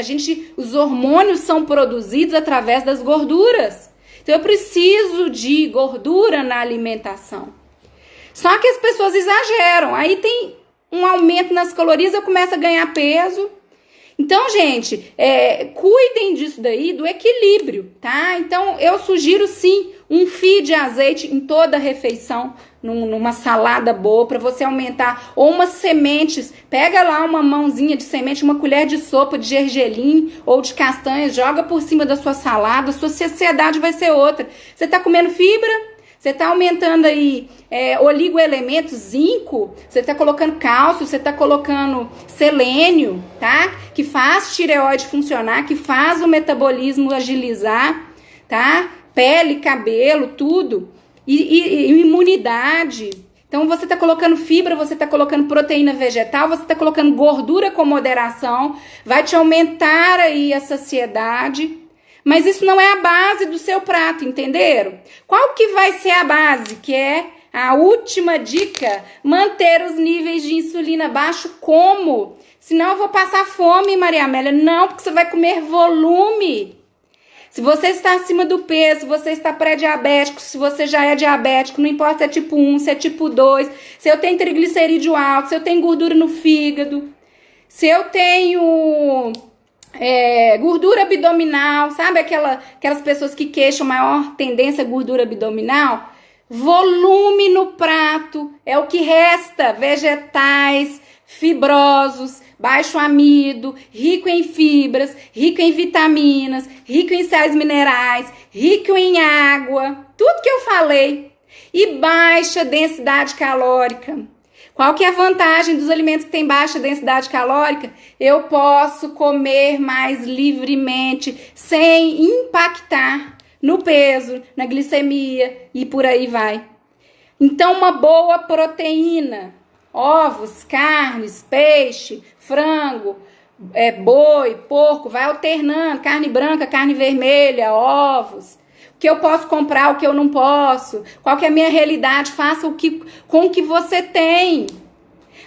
Os hormônios são produzidos através das gorduras. Então eu preciso de gordura na alimentação. Só que as pessoas exageram, aí tem um aumento nas calorias, eu começo a ganhar peso. Então, gente, cuidem disso daí, do equilíbrio, tá? Então, eu sugiro sim um fio de azeite em toda a refeição, numa salada boa, para você aumentar, ou umas sementes, pega lá uma mãozinha de semente, uma colher de sopa de gergelim ou de castanha, joga por cima da sua salada, sua saciedade vai ser outra. Você tá comendo fibra? Você está aumentando aí oligoelementos, zinco, você está colocando cálcio, você está colocando selênio, tá? Que faz tireoide funcionar, que faz o metabolismo agilizar, tá? Pele, cabelo, tudo. E imunidade. Então, você está colocando fibra, você está colocando proteína vegetal, você está colocando gordura com moderação, vai te aumentar aí a saciedade. Mas isso não é a base do seu prato, entenderam? Qual que vai ser a base? Que é a última dica: manter os níveis de insulina baixos. Como? Senão eu vou passar fome, Maria Amélia. Não, porque você vai comer volume. Se você está acima do peso, se você está pré-diabético, se você já é diabético, não importa se é tipo 1, se é tipo 2, se eu tenho triglicerídeo alto, se eu tenho gordura no fígado, se eu tenho gordura abdominal, sabe aquelas pessoas que queixam maior tendência à gordura abdominal? Volume no prato é o que resta. Vegetais, fibrosos, baixo amido, rico em fibras, rico em vitaminas, rico em sais minerais, rico em água, tudo que eu falei, e baixa densidade calórica. Qual que é a vantagem dos alimentos que têm baixa densidade calórica? Eu posso comer mais livremente, sem impactar no peso, na glicemia e por aí vai. Então, uma boa proteína, ovos, carnes, peixe, frango, boi, porco, vai alternando, carne branca, carne vermelha, ovos. O que eu posso comprar, o que eu não posso, qual que é a minha realidade, faça com o que você tem.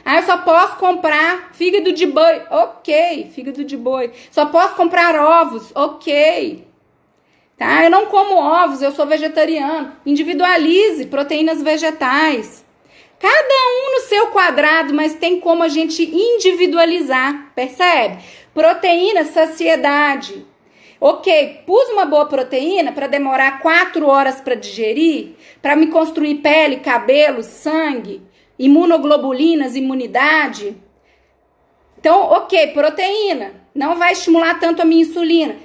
Eu só posso comprar fígado de boi, ok, fígado de boi. Só posso comprar ovos, ok. Tá? Eu não como ovos, eu sou vegetariano. Individualize proteínas vegetais. Cada um no seu quadrado, mas tem como a gente individualizar, percebe? Proteína, saciedade. Ok, pus uma boa proteína para demorar 4 horas para digerir, para me construir pele, cabelo, sangue, imunoglobulinas, imunidade. Então, ok, proteína, não vai estimular tanto a minha insulina.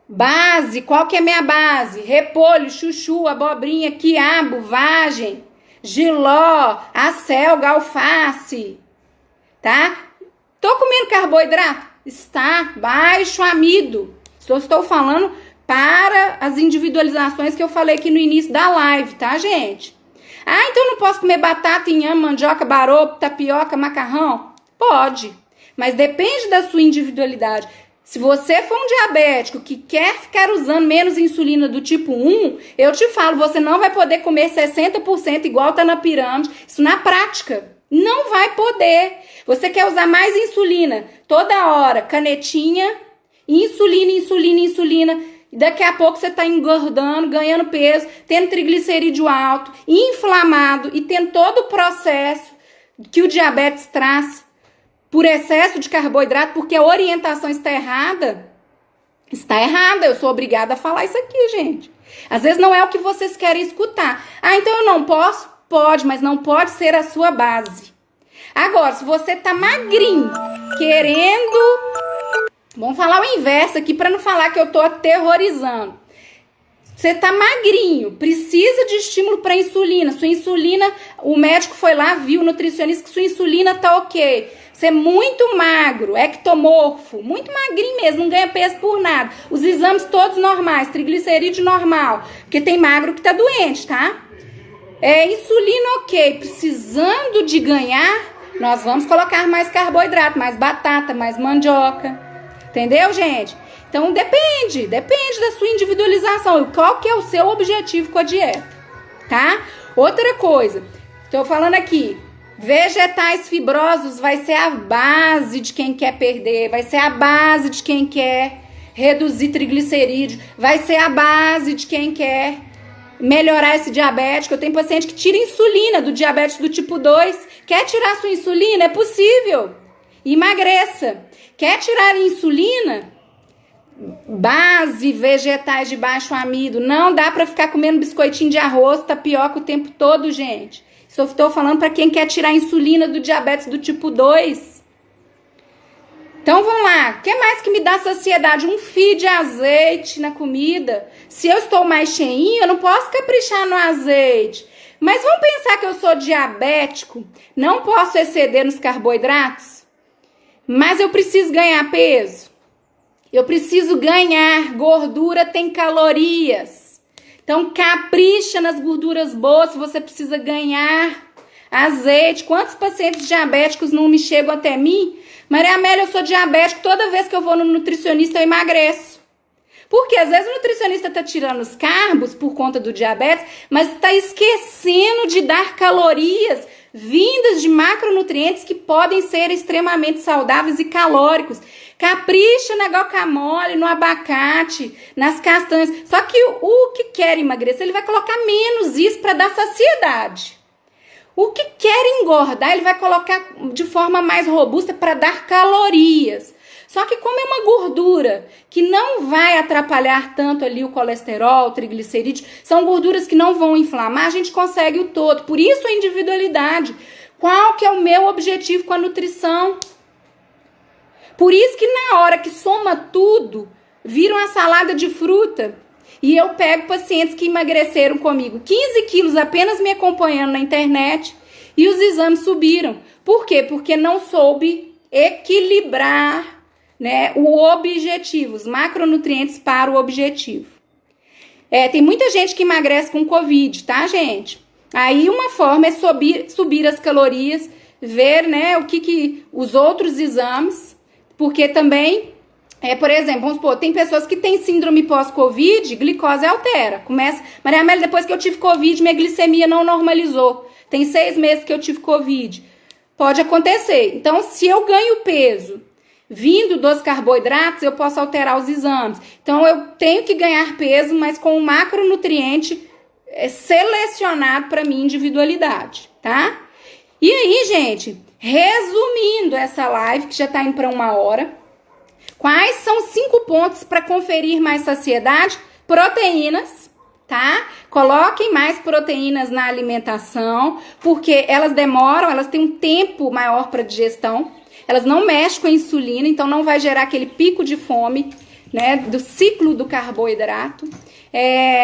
Base, qual que é a minha base? Repolho, chuchu, abobrinha, quiabo, vagem, jiló, acelga, alface, tá? Tô comendo carboidrato? Está baixo amido. Estou falando para as individualizações que eu falei aqui no início da live, tá, gente? Então eu não posso comer batata, inhame, mandioca, baropo, tapioca, macarrão? Pode, mas depende da sua individualidade. Se você for um diabético que quer ficar usando menos insulina do tipo 1, eu te falo, você não vai poder comer 60% igual tá na pirâmide. Isso na prática. Não vai poder. Você quer usar mais insulina toda hora, canetinha, insulina, insulina, insulina. E daqui a pouco você tá engordando, ganhando peso, tendo triglicerídeo alto, inflamado e tendo todo o processo que o diabetes traz por excesso de carboidrato, porque a orientação está errada. Está errada, eu sou obrigada a falar isso aqui, gente. Às vezes não é o que vocês querem escutar. Então eu não posso? Pode, mas não pode ser a sua base. Agora, se você tá magrinho, querendo... Vamos falar o inverso aqui para não falar que eu tô aterrorizando. Você tá magrinho, precisa de estímulo para insulina. Sua insulina, o médico foi lá, viu, o nutricionista, que sua insulina tá ok. Você é muito magro, ectomorfo, muito magrinho mesmo, não ganha peso por nada. Os exames todos normais, triglicerídeo normal, porque tem magro que tá doente, tá? Insulina ok, precisando de ganhar, nós vamos colocar mais carboidrato, mais batata, mais mandioca. Entendeu, gente? Então, depende da sua individualização. Qual que é o seu objetivo com a dieta, tá? Outra coisa, estou falando aqui, vegetais fibrosos vai ser a base de quem quer perder, vai ser a base de quem quer reduzir triglicerídeo, vai ser a base de quem quer melhorar esse diabético. Eu tenho paciente que tira insulina do diabetes do tipo 2. Quer tirar sua insulina? É possível. Emagreça. Quer tirar a insulina? Base, vegetais de baixo amido. Não dá pra ficar comendo biscoitinho de arroz, tapioca o tempo todo, gente. Só estou falando pra quem quer tirar a insulina do diabetes do tipo 2. Então, vamos lá. O que mais que me dá saciedade? Um fio de azeite na comida. Se eu estou mais cheinho, eu não posso caprichar no azeite. Mas vamos pensar que eu sou diabético, não posso exceder nos carboidratos, mas eu preciso ganhar peso. Eu preciso ganhar, gordura tem calorias. Então, capricha nas gorduras boas se você precisa ganhar. Azeite. Quantos pacientes diabéticos não me chegam até mim? Maria Amélia, eu sou diabético, toda vez que eu vou no nutricionista eu emagreço. Porque às vezes o nutricionista está tirando os carbos por conta do diabetes, mas está esquecendo de dar calorias vindas de macronutrientes que podem ser extremamente saudáveis e calóricos. Capricha na guacamole, no abacate, nas castanhas. Só que o que quer emagrecer, ele vai colocar menos isso para dar saciedade. O que quer engordar, ele vai colocar de forma mais robusta para dar calorias. Só que como é uma gordura que não vai atrapalhar tanto ali o colesterol, o triglicerídeo, são gorduras que não vão inflamar, a gente consegue o todo. Por isso a individualidade. Qual que é o meu objetivo com a nutrição? Por isso que na hora que soma tudo, vira uma salada de fruta. E eu pego pacientes que emagreceram comigo 15 quilos apenas me acompanhando na internet e os exames subiram. Por quê? Porque não soube equilibrar, né, o objetivo, os macronutrientes para o objetivo. Tem muita gente que emagrece com Covid, tá, gente? Aí uma forma é subir as calorias, ver, né, o que os outros exames, porque também... por exemplo, vamos supor, tem pessoas que têm síndrome pós-Covid, glicose altera. Maria Amélia, depois que eu tive Covid, minha glicemia não normalizou. Tem 6 meses que eu tive Covid. Pode acontecer. Então, se eu ganho peso vindo dos carboidratos, eu posso alterar os exames. Então, eu tenho que ganhar peso, mas com um macronutriente selecionado para minha individualidade, tá? E aí, gente, resumindo essa live, que já tá indo para 1 hora... Quais são 5 pontos para conferir mais saciedade? Proteínas, tá? Coloquem mais proteínas na alimentação, porque elas demoram, elas têm um tempo maior para digestão. Elas não mexem com a insulina, então não vai gerar aquele pico de fome, né, do ciclo do carboidrato.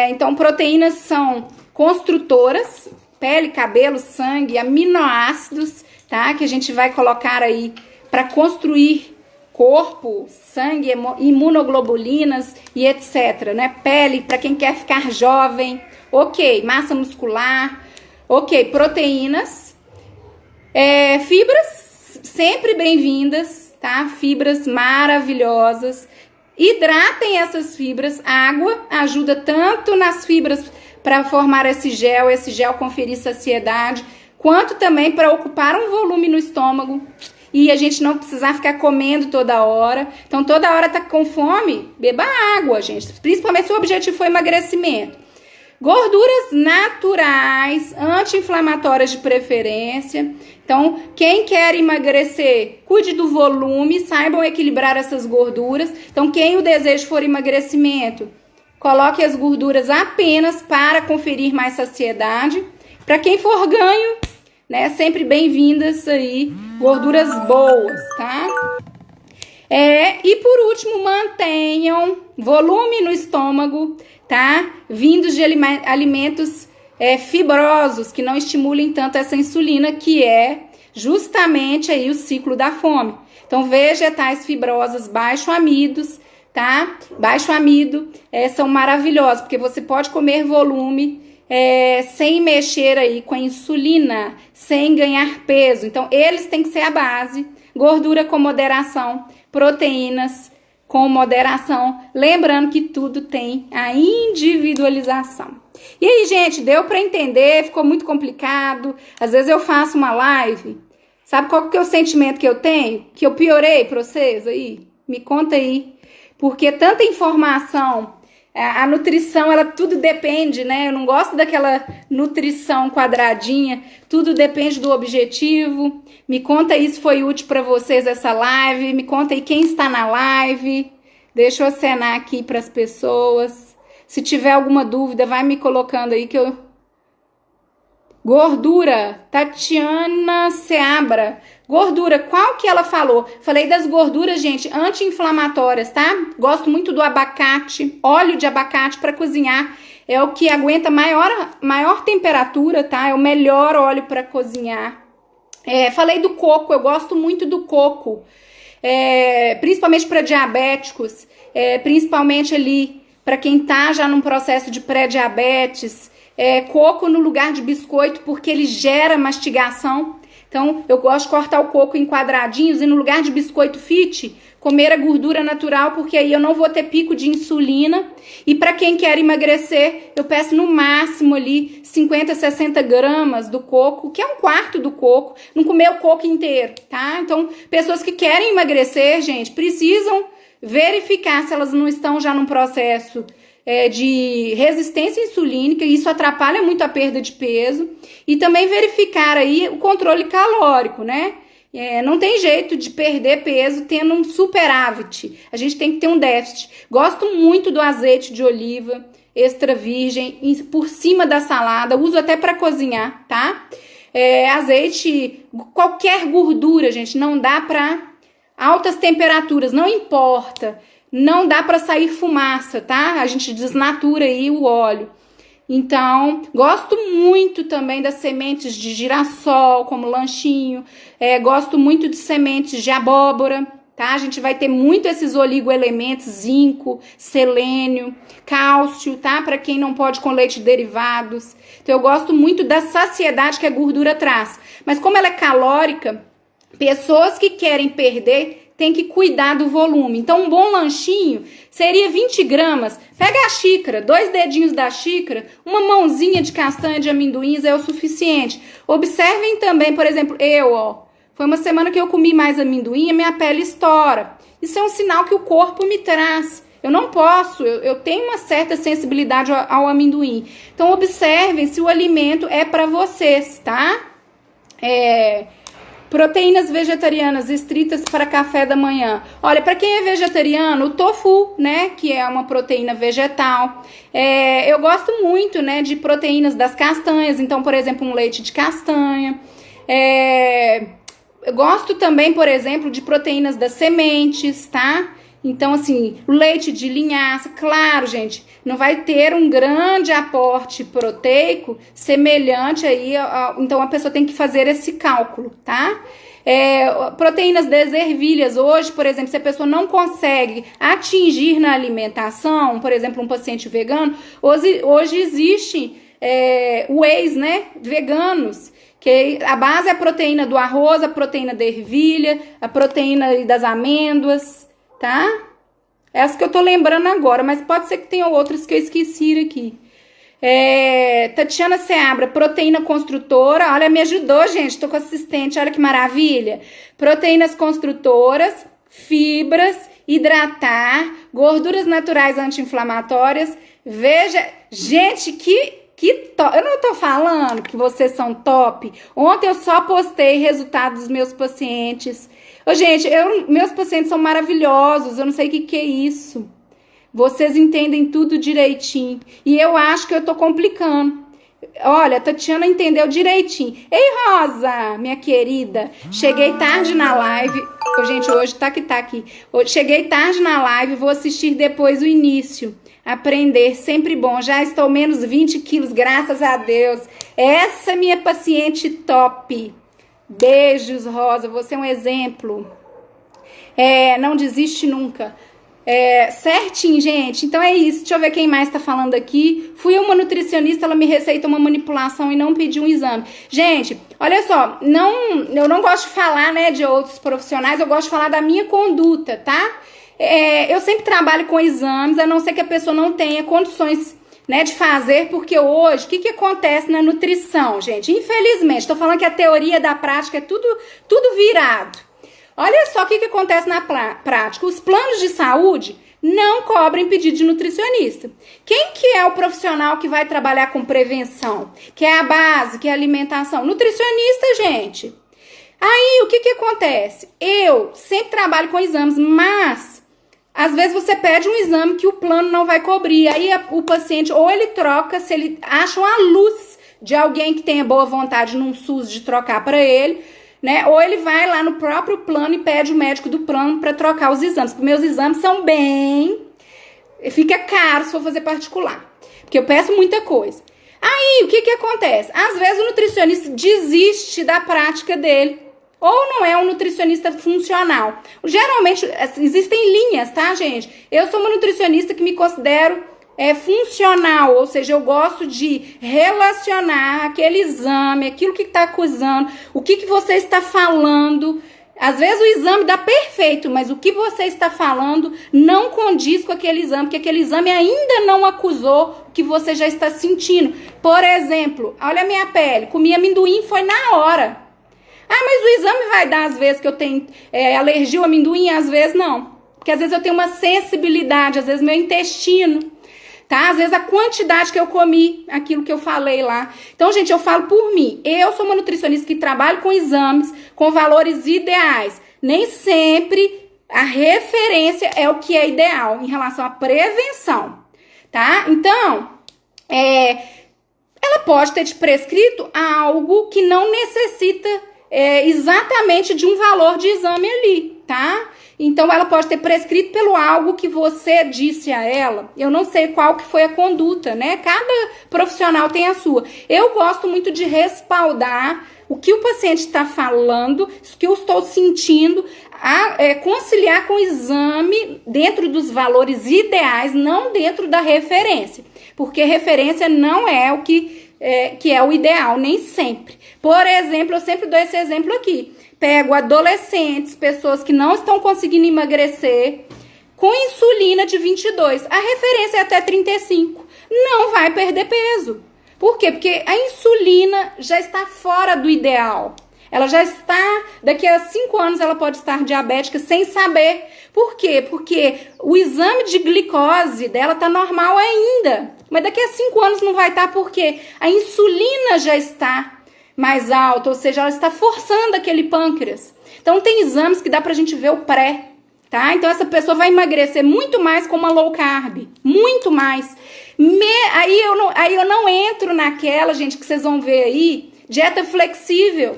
Então, proteínas são construtoras, pele, cabelo, sangue, aminoácidos, tá? Que a gente vai colocar aí para construir corpo, sangue, imunoglobulinas e etc, né? Pele, para quem quer ficar jovem. Ok, massa muscular. Ok, proteínas. Fibras, sempre bem-vindas, tá? Fibras maravilhosas. Hidratem essas fibras. Água ajuda tanto nas fibras para formar esse gel conferir saciedade, quanto também para ocupar um volume no estômago. E a gente não precisar ficar comendo toda hora. Então, toda hora tá com fome, beba água, gente. Principalmente se o objetivo for emagrecimento. Gorduras naturais, anti-inflamatórias de preferência. Então, quem quer emagrecer, cuide do volume, saibam equilibrar essas gorduras. Então, quem o desejo for emagrecimento, coloque as gorduras apenas para conferir mais saciedade. Para quem for ganho, né, sempre bem-vindas aí, gorduras boas, tá? E por último, mantenham volume no estômago, tá? Vindos de alimentos fibrosos, que não estimulem tanto essa insulina, que é justamente aí o ciclo da fome. Então, vegetais fibrosos, baixo amidos, tá? Baixo amido são maravilhosos, porque você pode comer volume sem mexer aí com a insulina, sem ganhar peso. Então, eles têm que ser a base. Gordura com moderação, proteínas com moderação. Lembrando que tudo tem a individualização. E aí, gente, deu para entender? Ficou muito complicado? Às vezes eu faço uma live. Sabe qual que é o sentimento que eu tenho? Que eu piorei para vocês aí? Me conta aí. Porque tanta informação, a nutrição, ela tudo depende, né? Eu não gosto daquela nutrição quadradinha. Tudo depende do objetivo. Me conta aí se foi útil para vocês essa live. Me conta aí quem está na live. Deixa eu acenar aqui para as pessoas. Se tiver alguma dúvida, vai me colocando aí que eu... Gordura, Tatiana Seabra. Gordura, qual que ela falou? Falei das gorduras, gente, anti-inflamatórias, tá? Gosto muito do abacate, óleo de abacate para cozinhar. É o que aguenta maior temperatura, tá? É o melhor óleo para cozinhar. Falei do coco, eu gosto muito do coco. Principalmente para diabéticos, principalmente ali para quem tá já num processo de pré-diabetes. Coco no lugar de biscoito, porque ele gera mastigação. Então, eu gosto de cortar o coco em quadradinhos e no lugar de biscoito fit, comer a gordura natural, porque aí eu não vou ter pico de insulina. E para quem quer emagrecer, eu peço no máximo ali 50, 60 gramas do coco, que é um quarto do coco, não comer o coco inteiro, tá? Então, pessoas que querem emagrecer, gente, precisam verificar se elas não estão já num processo de resistência insulínica, e isso atrapalha muito a perda de peso, e também verificar aí o controle calórico, né? Não tem jeito de perder peso tendo um superávit, a gente tem que ter um déficit. Gosto muito do azeite de oliva extra virgem por cima da salada, uso até para cozinhar, tá? Azeite, qualquer gordura, gente, não dá para altas temperaturas, não importa. Não dá para sair fumaça, tá? A gente desnatura aí o óleo. Então, gosto muito também das sementes de girassol, como lanchinho. Gosto muito de sementes de abóbora, tá? A gente vai ter muito esses oligoelementos, zinco, selênio, cálcio, tá? Para quem não pode com leite derivados. Então, eu gosto muito da saciedade que a gordura traz. Mas como ela é calórica, pessoas que querem perder tem que cuidar do volume. Então, um bom lanchinho seria 20 gramas. Pega a xícara, 2 dedinhos da xícara, uma mãozinha de castanha de amendoins é o suficiente. Observem também, por exemplo, foi uma semana que eu comi mais amendoim e minha pele estoura. Isso é um sinal que o corpo me traz. Eu não posso, eu tenho uma certa sensibilidade ao amendoim. Então, observem se o alimento é para vocês, tá? Proteínas vegetarianas estritas para café da manhã. Olha, para quem é vegetariano, o tofu, né, que é uma proteína vegetal. Eu gosto muito, né, de proteínas das castanhas. Então, por exemplo, um leite de castanha. Eu gosto também, por exemplo, de proteínas das sementes, tá? Então, assim, o leite de linhaça, claro, gente, não vai ter um grande aporte proteico semelhante aí, então a pessoa tem que fazer esse cálculo, tá? Proteínas das ervilhas, hoje, por exemplo, se a pessoa não consegue atingir na alimentação, por exemplo, um paciente vegano, hoje existe wheys, né, veganos, que a base é a proteína do arroz, a proteína da ervilha, a proteína das amêndoas, tá? Essa que eu tô lembrando agora, mas pode ser que tenha outras que eu esqueci aqui. Tatiana Seabra, proteína construtora. Olha, me ajudou, gente. Tô com assistente, olha que maravilha. Proteínas construtoras, fibras, hidratar, gorduras naturais anti-inflamatórias. Veja, gente, que top. Eu não tô falando que vocês são top. Ontem eu só postei resultados dos meus pacientes. Gente, meus pacientes são maravilhosos, eu não sei o que é isso. Vocês entendem tudo direitinho. E eu acho que eu tô complicando. Olha, a Tatiana entendeu direitinho. Ei, Rosa, minha querida, cheguei tarde na live. Gente, hoje tá aqui. Cheguei tarde na live, vou assistir depois o início. Aprender, sempre bom. Já estou menos 20 quilos, graças a Deus. Essa é minha paciente top. Beijos, Rosa, você é um exemplo. Não desiste nunca. Certinho, gente. Então é isso. Deixa eu ver quem mais tá falando aqui. Fui uma nutricionista, ela me receitou uma manipulação e não pediu um exame. Gente, olha só, eu não gosto de falar, né, de outros profissionais, eu gosto de falar da minha conduta, tá? Eu sempre trabalho com exames, a não ser que a pessoa não tenha condições, né, de fazer, porque hoje, o que acontece na nutrição, gente? Infelizmente, tô falando que a teoria da prática é tudo virado. Olha só o que acontece na prática. Os planos de saúde não cobrem pedido de nutricionista. Quem que é o profissional que vai trabalhar com prevenção? Que é a base, que é a alimentação? Nutricionista, gente. Aí, o que acontece? Eu sempre trabalho com exames, mas às vezes você pede um exame que o plano não vai cobrir. Aí o paciente, ou ele troca, se ele acha uma luz de alguém que tenha boa vontade num SUS de trocar para ele, né? Ou ele vai lá no próprio plano e pede o médico do plano para trocar os exames. Porque meus exames são fica caro se for fazer particular, porque eu peço muita coisa. Aí, o que acontece? Às vezes o nutricionista desiste da prática dele, ou não é um nutricionista funcional. Geralmente, existem linhas, tá, gente? Eu sou uma nutricionista que me considero funcional, ou seja, eu gosto de relacionar aquele exame, aquilo que está acusando, o que você está falando. Às vezes o exame dá perfeito, mas o que você está falando não condiz com aquele exame, porque aquele exame ainda não acusou o que você já está sentindo. Por exemplo, olha a minha pele, comi amendoim, foi na hora. Mas o exame vai dar às vezes que eu tenho alergia ao amendoim, às vezes não. Porque às vezes eu tenho uma sensibilidade, às vezes meu intestino, tá? Às vezes a quantidade que eu comi, aquilo que eu falei lá. Então, gente, eu falo por mim. Eu sou uma nutricionista que trabalho com exames, com valores ideais. Nem sempre a referência é o que é ideal em relação à prevenção, tá? Então, ela pode ter te prescrito algo que não necessita exatamente de um valor de exame ali, tá? Então, ela pode ter prescrito pelo algo que você disse a ela. Eu não sei qual que foi a conduta, né? Cada profissional tem a sua. Eu gosto muito de respaldar o que o paciente está falando, o que eu estou sentindo, conciliar com o exame dentro dos valores ideais, não dentro da referência. Porque referência não é o que é o ideal, nem sempre. Por exemplo, eu sempre dou esse exemplo aqui. Pego adolescentes, pessoas que não estão conseguindo emagrecer, com insulina de 22. A referência é até 35. Não vai perder peso. Por quê? Porque a insulina já está fora do ideal. Ela já está, daqui a 5 anos ela pode estar diabética sem saber. Por quê? Porque o exame de glicose dela está normal ainda. Mas daqui a 5 anos não vai estar porque a insulina já está mais alta, ou seja, ela está forçando aquele pâncreas. Então tem exames que dá pra gente ver o pré, tá? Então essa pessoa vai emagrecer muito mais com uma low carb, muito mais. Aí eu não entro naquela, gente, que vocês vão ver aí, dieta flexível.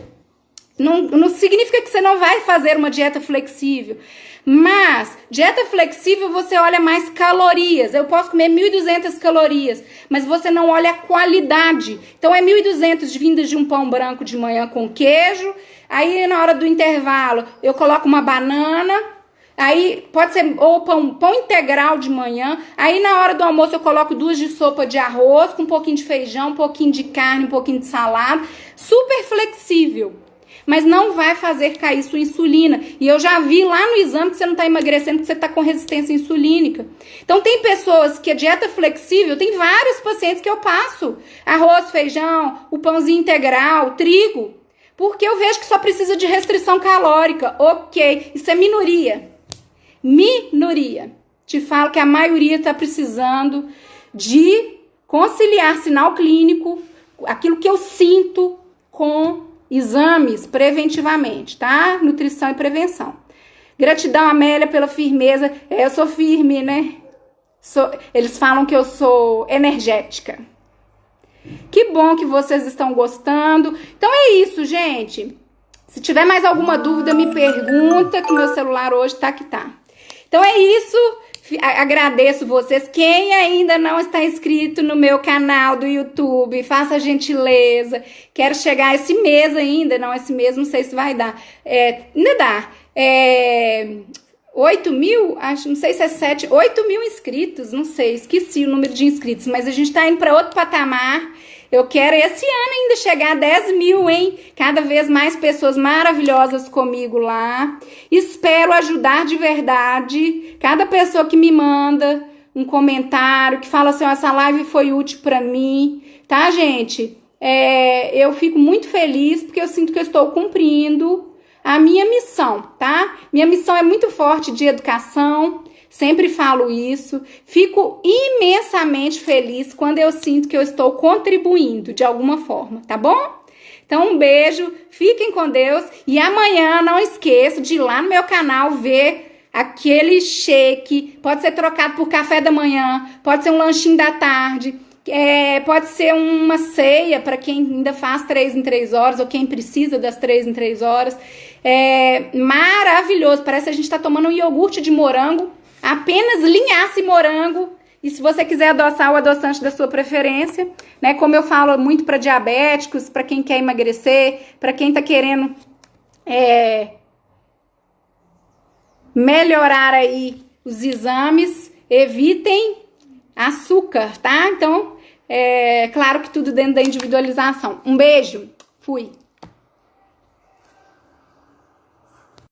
Não significa que você não vai fazer uma dieta flexível. Mas, dieta flexível, você olha mais calorias. Eu posso comer 1.200 calorias, mas você não olha a qualidade. Então, é 1.200 vindas de um pão branco de manhã com queijo. Aí, na hora do intervalo, eu coloco uma banana. Aí, pode ser ou pão integral de manhã. Aí, na hora do almoço, eu coloco 2 de sopa de arroz, com um pouquinho de feijão, um pouquinho de carne, um pouquinho de salada. Super flexível. Mas não vai fazer cair sua insulina. E eu já vi lá no exame que você não está emagrecendo, que você está com resistência insulínica. Então, tem pessoas que a dieta flexível, tem vários pacientes que eu passo. Arroz, feijão, o pãozinho integral, trigo. Porque eu vejo que só precisa de restrição calórica. Ok, isso é minoria. Minoria. Te falo que a maioria está precisando de conciliar sinal clínico, aquilo que eu sinto com exames preventivamente, tá? Nutrição e prevenção. Gratidão, Amélia, pela firmeza. Eu sou firme, né? Eles falam que eu sou energética. Que bom que vocês estão gostando. Então é isso, gente. Se tiver mais alguma dúvida, me pergunta, que meu celular hoje tá que tá. Então é isso. Agradeço vocês. Quem ainda não está inscrito no meu canal do YouTube, faça a gentileza. Quero chegar esse mês ainda. Não, esse mês não sei se vai dar. Ainda dá. 8 mil, acho, não sei se é 7, 8 mil inscritos, não sei, esqueci o número de inscritos, mas a gente tá indo para outro patamar. Eu quero esse ano ainda chegar a 10 mil, hein? Cada vez mais pessoas maravilhosas comigo lá. Espero ajudar de verdade. Cada pessoa que me manda um comentário, que fala assim, essa live foi útil para mim, tá, gente? Eu fico muito feliz porque eu sinto que eu estou cumprindo a minha missão, tá? Minha missão é muito forte de educação, sempre falo isso. Fico imensamente feliz quando eu sinto que eu estou contribuindo de alguma forma, tá bom? Então, um beijo, fiquem com Deus e amanhã não esqueça de ir lá no meu canal ver aquele shake. Pode ser trocado por café da manhã, pode ser um lanchinho da tarde. Pode ser uma ceia para quem ainda faz 3 em 3 horas ou quem precisa das 3 em 3 horas. Maravilhoso, parece que a gente está tomando um iogurte de morango, apenas linhaça e morango. E se você quiser adoçar o adoçante da sua preferência, né? Como eu falo muito para diabéticos, para quem quer emagrecer, para quem está querendo melhorar aí os exames, evitem açúcar, tá? Então, claro que tudo dentro da individualização. Um beijo, fui!